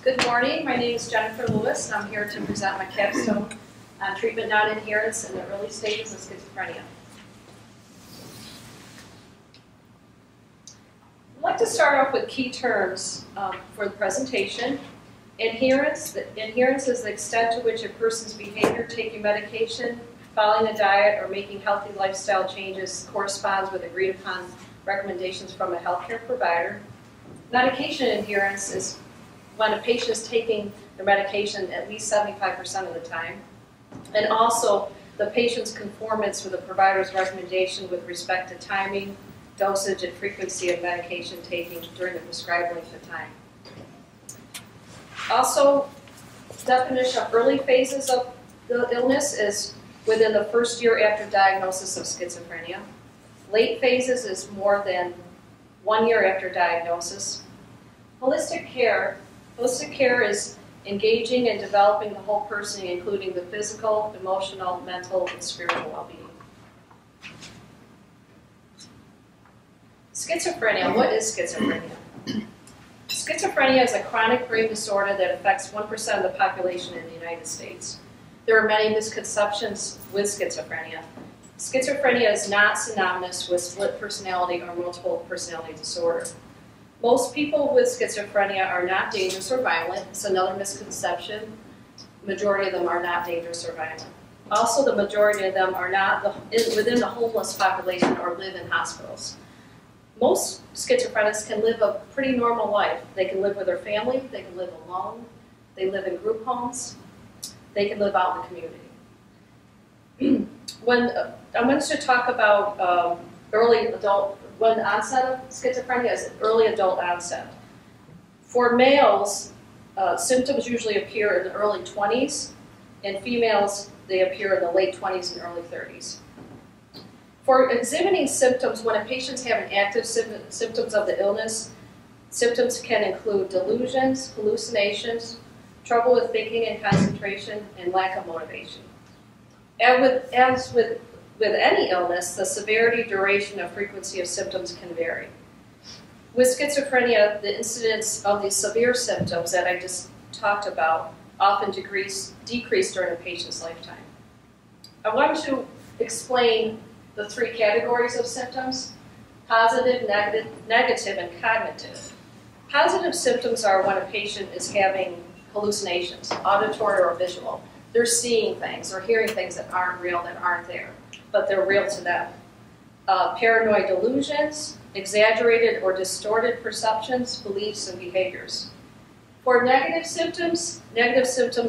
Good morning, my name is Jennifer Lewis, and I'm here to present my capstone on treatment non-adherence in the early stages of schizophrenia. I'd like to start off with key terms for the presentation. Adherence. Adherence is the extent to which a person's behavior, taking medication, following a diet, or making healthy lifestyle changes corresponds with agreed upon recommendations from a healthcare provider. Medication adherence is when a patient is taking their medication at least 75% of the time, and also the patient's conformance with the provider's recommendation with respect to timing, dosage, and frequency of medication taking during the prescribed length of time. Also, definition of early phases of the illness is within the first year after diagnosis of schizophrenia. Late phases is more than 1 year after diagnosis. Holistic care is engaging and developing the whole person, including the physical, emotional, mental, and spiritual well-being. Schizophrenia. What is schizophrenia? Schizophrenia is a chronic brain disorder that affects 1% of the population in the United States. There are many misconceptions with schizophrenia. Schizophrenia is not synonymous with split personality or multiple personality disorder. Most people with schizophrenia are not dangerous or violent. It's another misconception. The majority of them are not dangerous or violent. Also, the majority of them are not within the homeless population or live in hospitals. Most schizophrenics can live a pretty normal life. They can live with their family, they can live alone, they live in group homes, they can live out in the community. I want to talk about when onset of schizophrenia is early adult onset. For males, symptoms usually appear in the early 20s, and females, they appear in the late 20s and early 30s. For exhibiting symptoms, when a patient's having active symptoms of the illness, symptoms can include delusions, hallucinations, trouble with thinking and concentration, and lack of motivation. As with any illness, the severity, duration, and frequency of symptoms can vary. With schizophrenia, the incidence of the severe symptoms that I just talked about often decrease during a patient's lifetime. I want to explain the three categories of symptoms: positive, negative, and cognitive. Positive symptoms are when a patient is having hallucinations, auditory or visual. They're seeing things or hearing things that aren't real, that aren't there, but they're real to them. Paranoid delusions, exaggerated or distorted perceptions, beliefs, and behaviors. For negative symptoms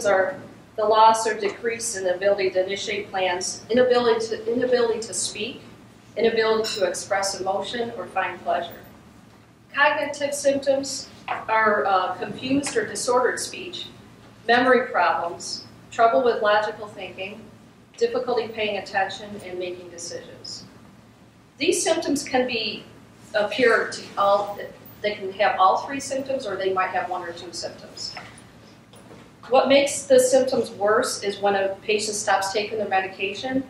are the loss or decrease in the ability to initiate plans, inability to speak, inability to express emotion or find pleasure. Cognitive symptoms are confused or disordered speech, memory problems, trouble with logical thinking, difficulty paying attention, and making decisions. These symptoms can they can have all three symptoms, or they might have one or two symptoms. What makes the symptoms worse is when a patient stops taking their medication,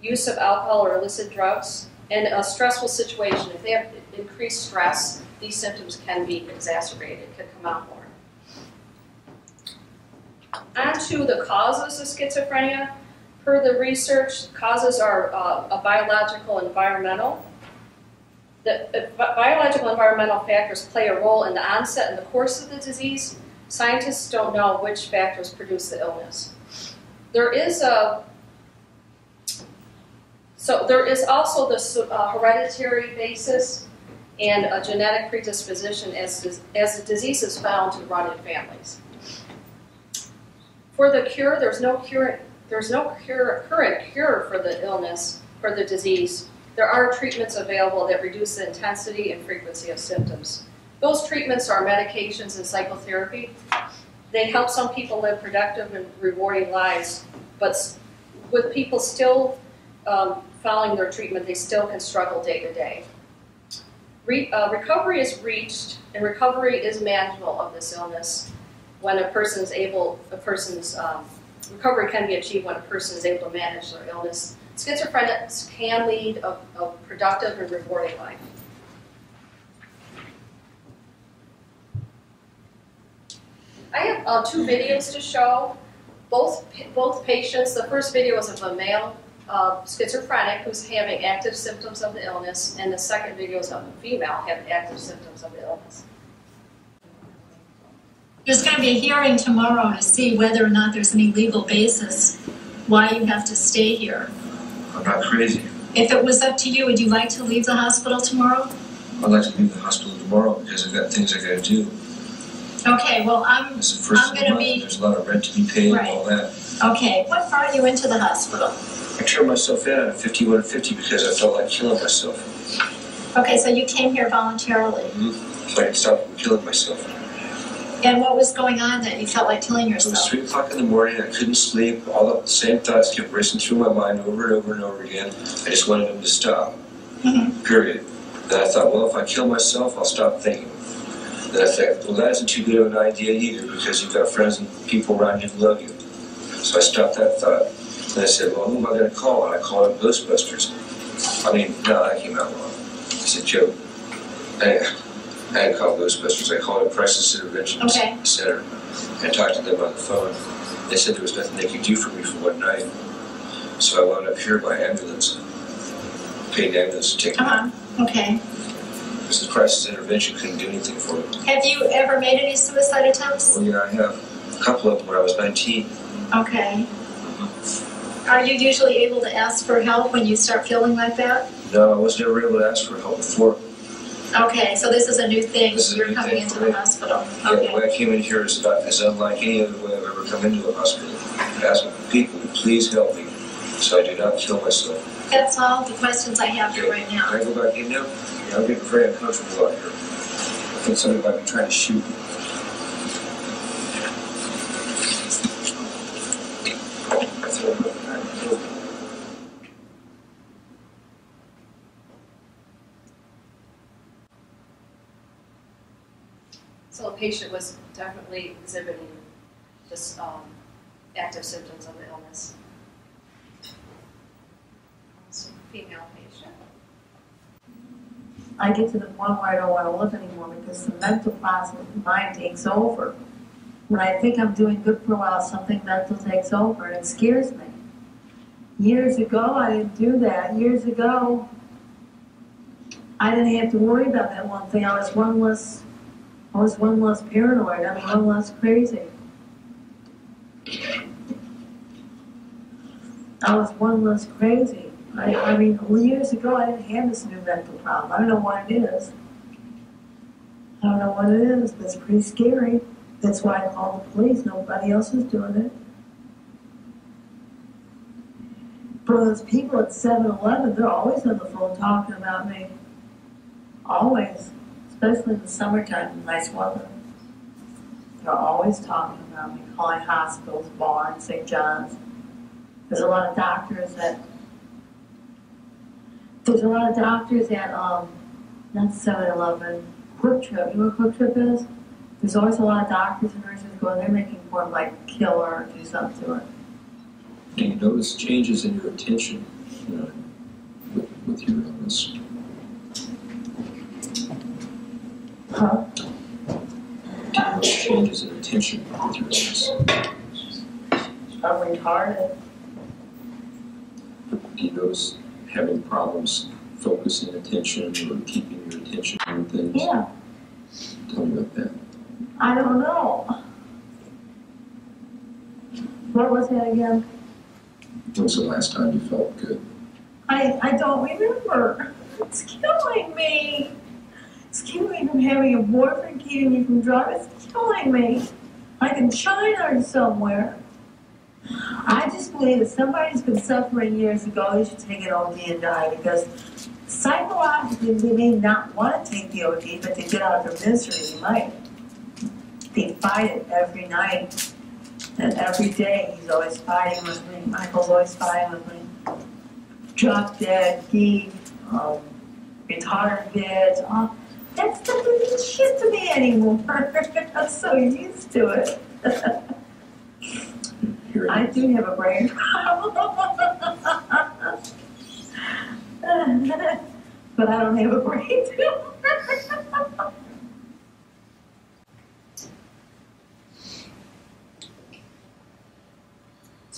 use of alcohol or illicit drugs, and a stressful situation. If they have increased stress, these symptoms can be exacerbated, can come out more. On to the causes of schizophrenia. Per the research, causes are biological and environmental. The biological and environmental factors play a role in the onset and the course of the disease. Scientists don't know which factors produce the illness. There is also the hereditary basis and a genetic predisposition as the disease is found to run in families. For the cure, there's no current cure for the illness, for the disease. There are treatments available that reduce the intensity and frequency of symptoms. Those treatments are medications and psychotherapy. They help some people live productive and rewarding lives, but with people still following their treatment, they still can struggle day to day. Recovery is reached, and recovery is manageable of this illness when recovery can be achieved when a person is able to manage their illness. Schizophrenics can lead a productive and rewarding life. I have two videos to show. Both patients, the first video was of a male schizophrenic who's having active symptoms of the illness, and the second video is of a female having active symptoms of the illness. There's going to be a hearing tomorrow to see whether or not there's any legal basis why you have to stay here. I'm not crazy. If it was up to you, would you like to leave the hospital tomorrow? I'd like to leave the hospital tomorrow because I've got things I got to do. Okay, well, I'm going to be... There's a lot of rent to be paid and all that. Okay, what brought you into the hospital? I turned myself in at 5150 because I felt like killing myself. Okay, so you came here voluntarily. Mm-hmm. So I could stop from killing myself. And what was going on that you felt like killing yourself? It was 3 o'clock in the morning. I couldn't sleep. All the same thoughts kept racing through my mind over and over and over again. I just wanted them to stop. Period. Then I thought, well, if I kill myself, I'll stop thinking. Then I thought, well, that isn't too good of an idea either because you've got friends and people around you who love you. So I stopped that thought. Then I said, well, who am I going to call? And I called up Ghostbusters. I mean, no, that came out wrong. It's a joke. I didn't call Ghostbusters. I called a Crisis Intervention Center and talked to them on the phone. They said there was nothing they could do for me for one night. So I wound up here by ambulance. Paid ambulance to take me. Okay. Because the Crisis Intervention couldn't do anything for me. Have you ever made any suicide attempts? Oh, yeah, I have. A couple of them when I was 19. Okay. Are you usually able to ask for help when you start feeling like that? No, I was never able to ask for help before. Okay, so this is a new thing. You're coming into the hospital. Okay. Yeah, the way I came in here is unlike any other way I've ever come into a hospital. Asking people to please help me so I do not kill myself. That's all the questions I have for right now. Can I go back in now? Yeah, I'm getting very uncomfortable out here. I think somebody might be trying to shoot me. So the patient was definitely exhibiting just active symptoms of the illness. So female patient. I get to the point where I don't want to live anymore because the mental process of mind takes over. When I think I'm doing good for a while, something mental takes over and it scares me. Years ago, I didn't do that. Years ago, I didn't have to worry about that one thing. I was one less paranoid. I mean, one less crazy. I was one less crazy. I mean, years ago, I didn't have this new mental problem. I don't know what it is. I don't know what it is, but it's pretty scary. That's why I called the police. Nobody else is doing it. For those people at 7-Eleven, they're always on the phone talking about me. Always. Especially in the summertime, nice weather. They're always talking about me, calling hospitals, Barnes, St. John's. There's a lot of doctors at not 7-Eleven, Quick Trip. You know what Quick Trip is? There's always a lot of doctors and nurses going, they're making form like kill her or do something to her. Do you notice changes in your attention with your illness? Huh? Do you notice changes in attention with your illness? I'm retarded. Do you notice having problems focusing attention or keeping your attention on things? Yeah. Tell me about that. I don't know. What was that again? When was the last time you felt good? I don't remember. It's killing me. It's keeping me from having a boyfriend, keeping me from driving. It's killing me. Like in China or somewhere. I just believe that somebody's been suffering years ago, they should take an OD and die because psychologically they may not want to take the OD, but to get out of their misery, they might. They fight it every night and every day. He's always fighting with me. Michael's always fighting with me. Drop dead, geek, retarded kids. That stuff isn't shit to me anymore. I'm so used to it. I do have a brain problem. But I don't have a brain tumor.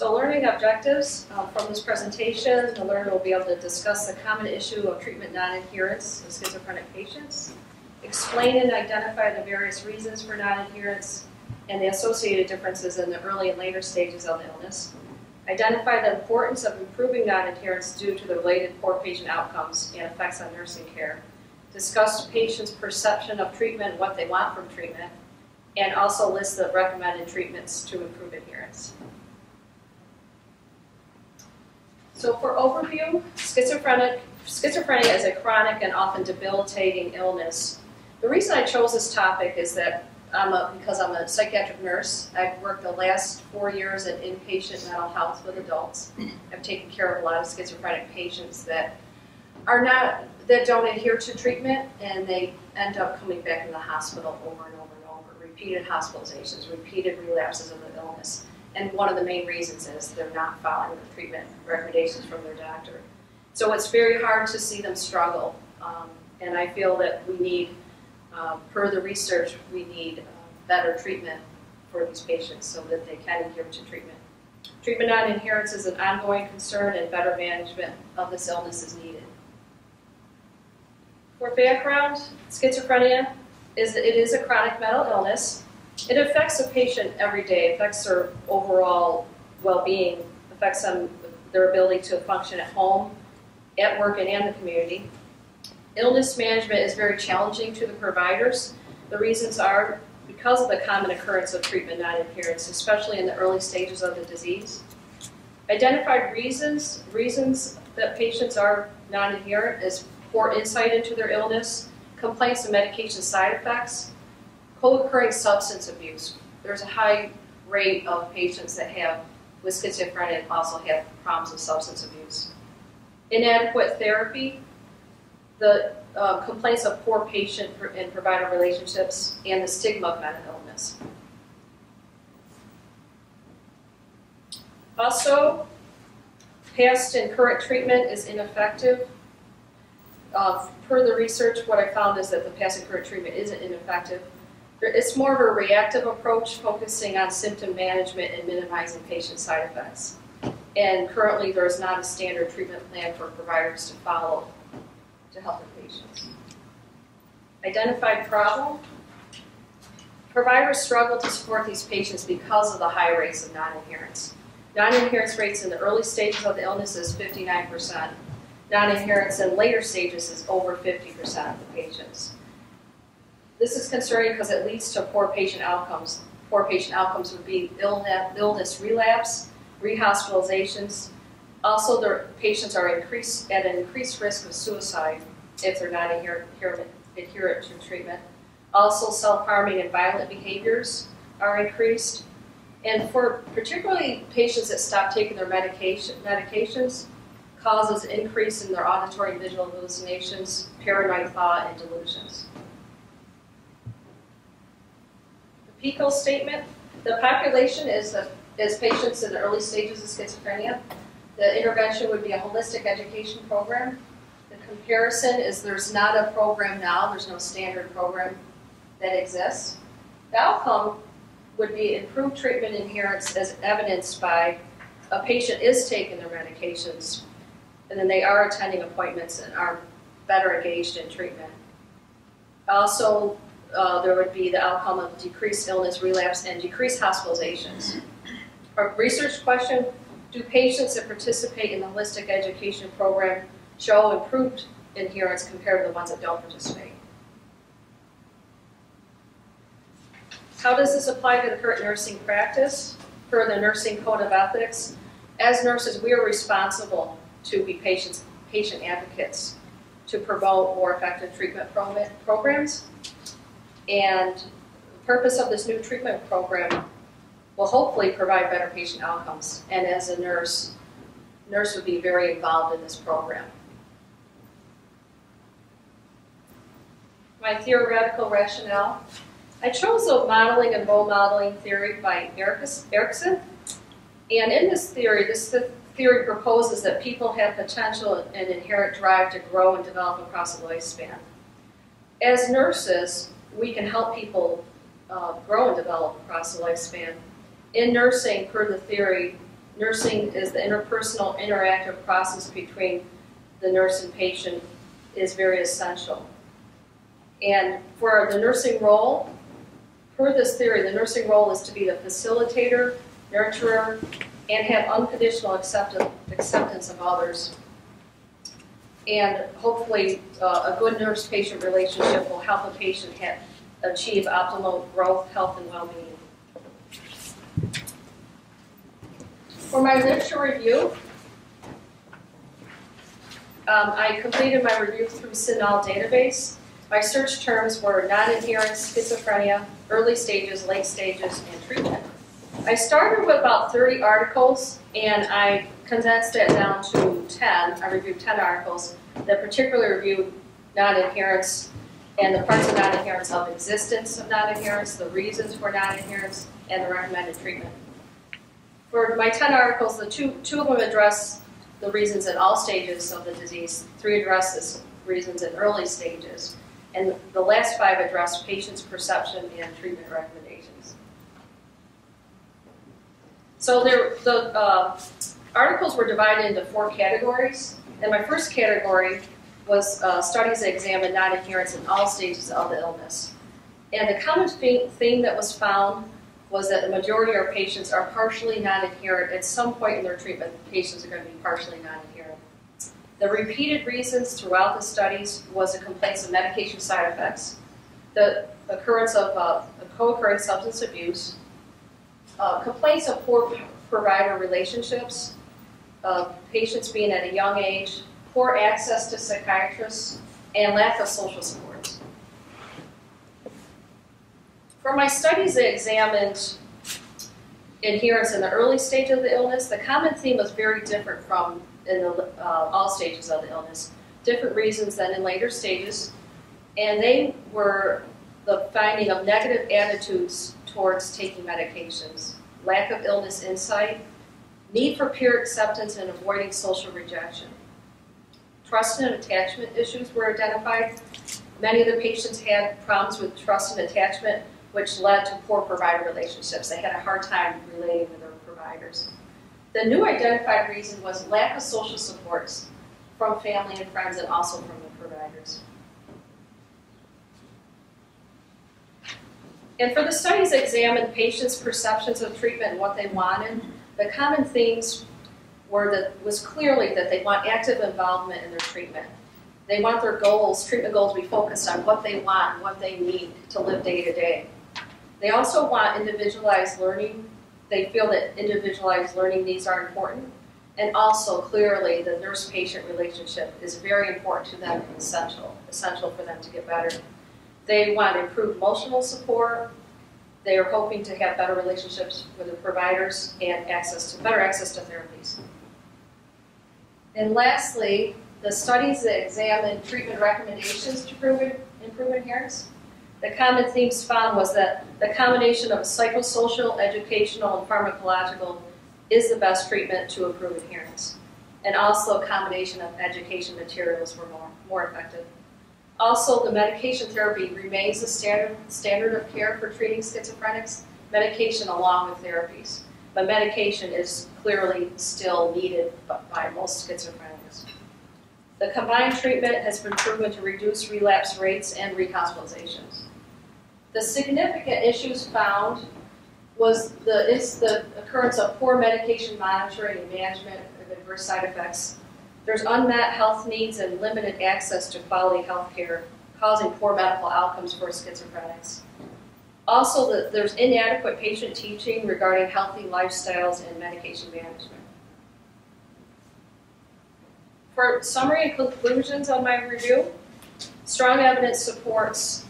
So learning objectives from this presentation, the learner will be able to discuss the common issue of treatment non-adherence in schizophrenic patients, explain and identify the various reasons for non-adherence and the associated differences in the early and later stages of the illness, identify the importance of improving non-adherence due to the related poor patient outcomes and effects on nursing care, discuss the patient's perception of treatment, what they want from treatment, and also list the recommended treatments to improve adherence. So for overview, schizophrenia is a chronic and often debilitating illness. The reason I chose this topic is that because I'm a psychiatric nurse. I've worked the last 4 years in inpatient mental health with adults. I've taken care of a lot of schizophrenic patients that don't adhere to treatment, and they end up coming back in the hospital over and over and over. Repeated hospitalizations, repeated relapses of the illness. And one of the main reasons is they're not following the treatment recommendations from their doctor. So it's very hard to see them struggle. And I feel that we need, per the research, we need better treatment for these patients so that they can adhere to treatment. Treatment non-adherence is an ongoing concern, and better management of this illness is needed. For background, schizophrenia is a chronic mental illness. It affects a patient every day, affects their overall well-being, affects their ability to function at home, at work, and in the community. Illness management is very challenging to the providers. The reasons are because of the common occurrence of treatment non-adherence, especially in the early stages of the disease. Identified reasons that patients are non-adherent is poor insight into their illness, complaints of medication side effects, co-occurring substance abuse. There's a high rate of patients that have, with schizophrenia, also have problems with substance abuse. Inadequate therapy, the complaints of poor patient and provider relationships, and the stigma of mental illness. Also, past and current treatment is ineffective. Per the research, what I found is that the past and current treatment isn't ineffective. It's more of a reactive approach, focusing on symptom management and minimizing patient side effects. And currently, there is not a standard treatment plan for providers to follow to help the patients. Identified problem. Providers struggle to support these patients because of the high rates of non-adherence. Non-adherence rates in the early stages of the illness is 59%. Non-adherence in later stages is over 50% of the patients. This is concerning because it leads to poor patient outcomes. Poor patient outcomes would be illness relapse, rehospitalizations. Also, their patients are at an increased risk of suicide if they're not adherent to treatment. Also, self-harming and violent behaviors are increased. And for particularly patients that stop taking their medications, causes an increase in their auditory and visual hallucinations, paranoid thought, and delusions. The PICO statement, the population is patients in the early stages of schizophrenia. The intervention would be a holistic education program. The comparison is there's not a program now, there's no standard program that exists. The outcome would be improved treatment adherence as evidenced by a patient is taking their medications, and then they are attending appointments and are better engaged in treatment. Also, there would be the outcome of decreased illness, relapse, and decreased hospitalizations. A research question, do patients that participate in the holistic education program show improved adherence compared to the ones that don't participate? How does this apply to the current nursing practice? Per the Nursing Code of Ethics, as nurses, we are responsible to be patient advocates to promote more effective treatment programs. And the purpose of this new treatment program will hopefully provide better patient outcomes. And as a nurse would be very involved in this program. My theoretical rationale. I chose the modeling and role modeling theory by Erickson. And in this theory proposes that people have potential and inherent drive to grow and develop across the lifespan. As nurses, we can help people grow and develop across the lifespan. In nursing, per the theory, nursing is the interpersonal, interactive process between the nurse and patient is very essential. And for the nursing role, per this theory, the nursing role is to be the facilitator, nurturer, and have unconditional acceptance of others. And hopefully, a good nurse-patient relationship will help a patient achieve optimal growth, health, and well-being. For my literature review, I completed my review through Rationale database. My search terms were non-adherent, schizophrenia, early stages, late stages, and treatment. I started with about 30 articles, and I condensed it down to 10. I reviewed 10 articles that particularly reviewed non-adherence and the parts of non-adherence of existence of non-adherence, the reasons for non-adherence, and the recommended treatment. For my 10 articles, the two of them address the reasons in all stages of the disease, 3 address the reasons in early stages, and the last 5 address patient's perception and treatment recommendations. So the articles were divided into 4 categories, and my first category was studies that examined non-adherence in all stages of the illness. And the common theme that was found was that the majority of our patients are partially non-adherent. At some point in their treatment, patients are going to be partially non-adherent. The repeated reasons throughout the studies was the complaints of medication side effects, the occurrence of co-occurring substance abuse, complaints of poor provider relationships, patients being at a young age, poor access to psychiatrists, and lack of social supports. For my studies that examined adherence in the early stage of the illness, the common theme was very different from in all stages of the illness. Different reasons than in later stages, and they were the finding of negative attitudes towards taking medications, lack of illness insight, need for peer acceptance and avoiding social rejection. Trust and attachment issues were identified. Many of the patients had problems with trust and attachment, which led to poor provider relationships. They had a hard time relating to their providers. The new identified reason was lack of social supports from family and friends and also from the providers. And for the studies that examined patients' perceptions of treatment and what they wanted, the common themes was clearly that they want active involvement in their treatment. They want their goals, treatment goals, to be focused on what they want, what they need to live day to day. They also want individualized learning. They feel that individualized learning needs are important. And also, clearly, the nurse-patient relationship is very important to them and essential for them to get better. They want improved emotional support. They are hoping to have better relationships with the providers and better access to therapies. And lastly, the studies that examined treatment recommendations to improve adherence. The common themes found was that the combination of psychosocial, educational, and pharmacological is the best treatment to improve adherence. And also a combination of education materials were more effective. Also, the medication therapy remains the standard of care for treating schizophrenics, medication along with therapies. But medication is clearly still needed by most schizophrenics. The combined treatment has been proven to reduce relapse rates and rehospitalizations. The significant issues found was the occurrence of poor medication monitoring and management of adverse side effects. There's unmet health needs and limited access to quality health care, causing poor medical outcomes for schizophrenics. Also, there's inadequate patient teaching regarding healthy lifestyles and medication management. For summary and conclusions on my review, strong evidence supports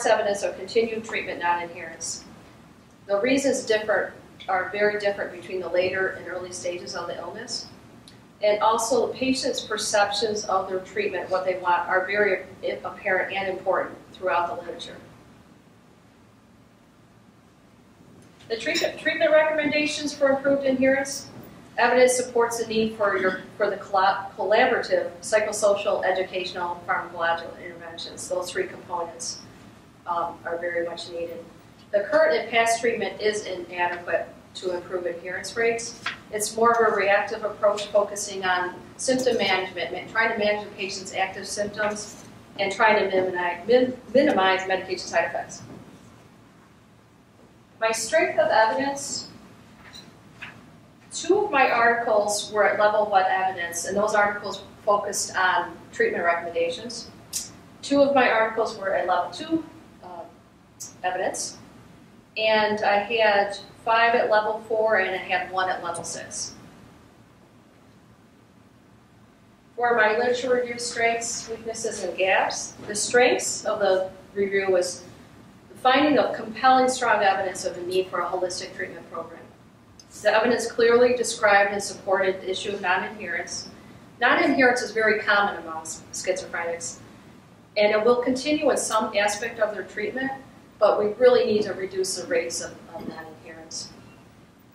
evidence of continued treatment non-adherence. The reasons are very different between the later and early stages of the illness. And also, the patient's perceptions of their treatment, what they want, are very apparent and important throughout the literature. The treatment recommendations for improved adherence. Evidence supports the need for the collaborative psychosocial, educational, and pharmacological interventions. Those 3 components are very much needed. The current and past treatment is inadequate to improve adherence rates. It's more of a reactive approach focusing on symptom management, trying to manage the patient's active symptoms and trying to minimize medication side effects. My strength of evidence, 2 of my articles were at level 1 evidence, and those articles focused on treatment recommendations. 2 of my articles were at level 2 evidence, and I had 5 at level 4 and I had 1 at level 6. For my literature review strengths, weaknesses, and gaps, the strengths of the review was the finding of compelling, strong evidence of the need for a holistic treatment program. The evidence clearly described and supported the issue of non-adherence. Non-adherence is very common amongst schizophrenics, and it will continue in some aspect of their treatment, but we really need to reduce the rates of non-adherence.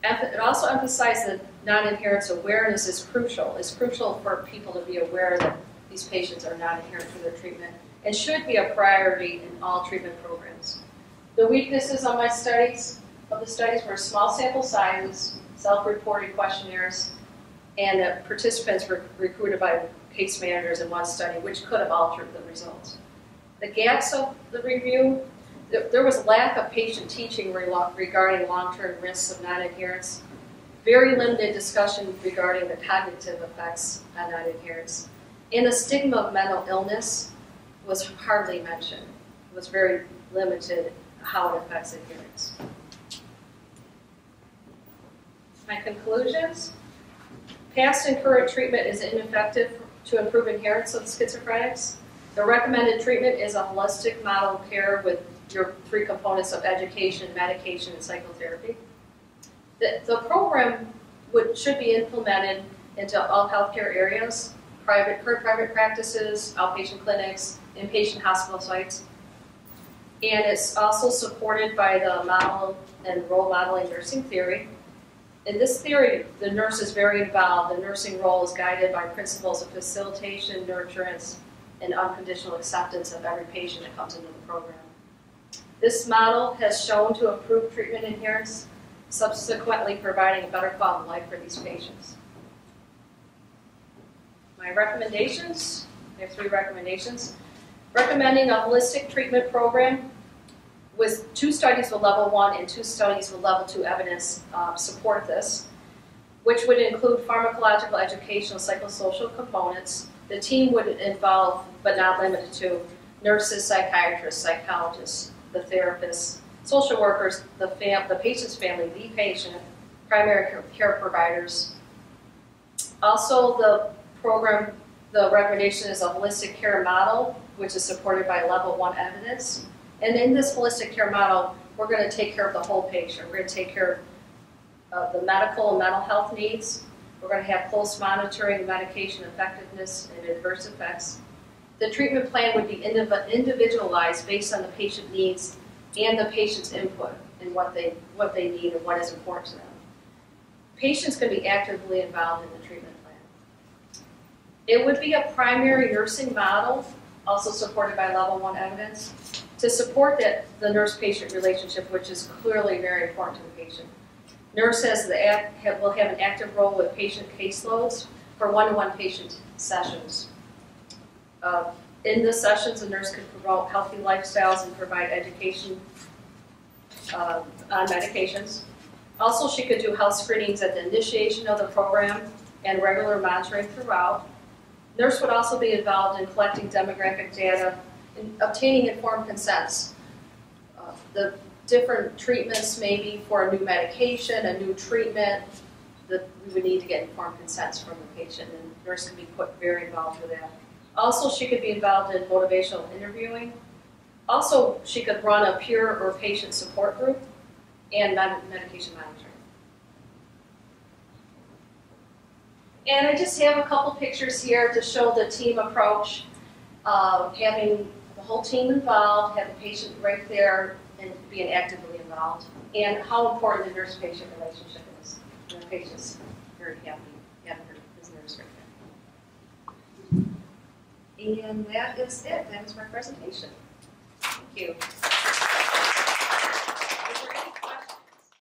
It also emphasized that non-adherence awareness is crucial. It's crucial for people to be aware that these patients are not adherent to their treatment and should be a priority in all treatment programs. The weaknesses of the studies were small sample sizes, self-reported questionnaires, and that participants were recruited by case managers in one study, which could have altered the results. The gaps of the review, there was lack of patient teaching regarding long-term risks of non-adherence, very limited discussion regarding the cognitive effects of non-adherence, and the stigma of mental illness was hardly mentioned. It was very limited how it affects adherence. My conclusions, past and current treatment is ineffective to improve adherence of schizophrenics. The recommended treatment is a holistic model of care with your 3 components of education, medication, and psychotherapy. The program should be implemented into all healthcare areas, private practices, outpatient clinics, inpatient hospital sites. And it's also supported by the model and role modeling nursing theory. In this theory, the nurse is very involved. The nursing role is guided by principles of facilitation, nurturance, and unconditional acceptance of every patient that comes into the program. This model has shown to improve treatment adherence, subsequently providing a better quality of life for these patients. My recommendations, I have 3 recommendations. Recommending a holistic treatment program with 2 studies with level 1 and 2 studies with level 2 evidence support this, which would include pharmacological, educational, psychosocial components. The team would involve, but not limited to, nurses, psychiatrists, psychologists, the therapists, social workers, the patient's family, the patient, primary care providers. Also, the program, the recommendation is a holistic care model, which is supported by level 1 evidence. And in this holistic care model, we're going to take care of the whole patient. We're going to take care of the medical and mental health needs. We're going to have close monitoring of medication effectiveness and adverse effects. The treatment plan would be individualized based on the patient needs and the patient's input and what they need and what is important to them. Patients can be actively involved in the treatment plan. It would be a primary nursing model, also supported by level 1 evidence, to support the nurse-patient relationship, which is clearly very important to the patient. Nurse will have an active role with patient caseloads for one-to-one patient sessions. In the sessions, the nurse could promote healthy lifestyles and provide education on medications. Also, she could do health screenings at the initiation of the program and regular monitoring throughout. Nurse would also be involved in collecting demographic data and obtaining informed consents. The different treatments, maybe for a new medication, a new treatment, that we would need to get informed consents from the patient, and the nurse could be put very involved with that. Also, she could be involved in motivational interviewing. Also, she could run a peer or patient support group and medication monitoring. And I just have a couple pictures here to show the team approach, having the whole team involved, have the patient right there, and being actively involved, and how important the nurse-patient relationship is. And the patient's very happy having his nurse right there. And that is it. That is my presentation. Thank you.